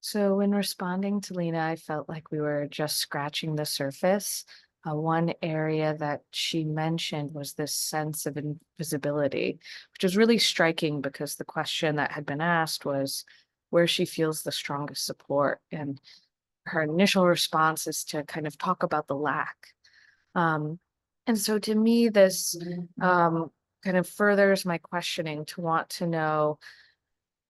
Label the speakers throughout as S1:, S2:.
S1: So, in responding to Lena, I felt like we were just scratching the surface. One area that she mentioned was this sense of invisibility, which is really striking because the question that had been asked was where she feels the strongest support. And her initial response is to kind of talk about the lack. Um, and so, to me, this kind of furthers my questioning to want to know,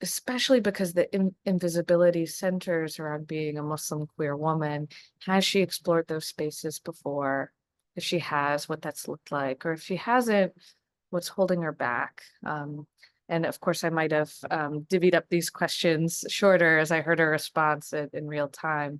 S1: especially because the invisibility centers around being a Muslim queer woman. Has she explored those spaces before? If she has, what that's looked like, or if she hasn't, what's holding her back? And of course, I might have divvied up these questions shorter as I heard her response in real time.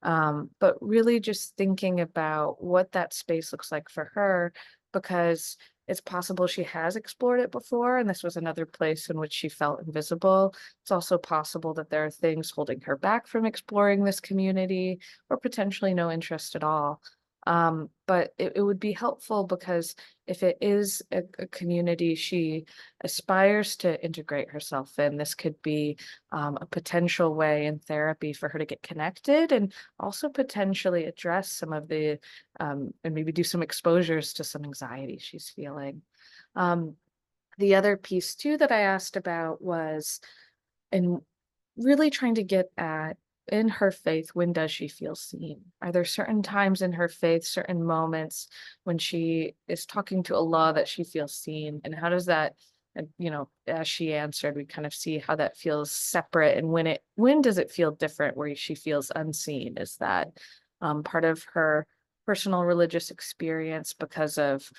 S1: But really just thinking about what that space looks like for her, because it's possible she has explored it before, and this was another place in which she felt invisible. It's also possible that there are things holding her back from exploring this community, or potentially no interest at all. But it would be helpful because if it is a community she aspires to integrate herself in, this could be a potential way in therapy for her to get connected and also potentially address some of the and maybe do some exposures to some anxiety she's feeling. Um, the other piece too that I asked about was in really trying to get at, in her faith, when does she feel seen? Are there certain times in her faith, certain moments when she is talking to Allah that she feels seen? And how does that, and as she answered, we kind of see how that feels separate. And when does it feel different where she feels unseen? Is that part of her personal religious experience because of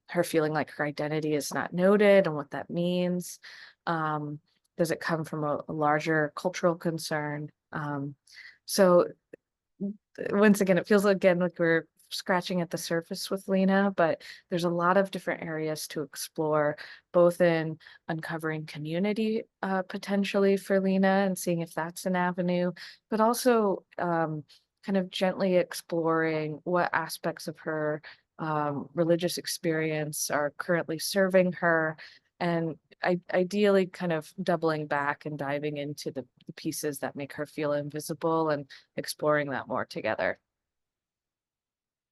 S1: her feeling like her identity is not noted and what that means? Um, does it come from a larger cultural concern? So once again, it feels again like we're scratching at the surface with Lena, but there's a lot of different areas to explore, both in uncovering community potentially for Lena and seeing if that's an avenue, but also kind of gently exploring what aspects of her religious experience are currently serving her, and ideally kind of doubling back and diving into the pieces that make her feel invisible and exploring that more together.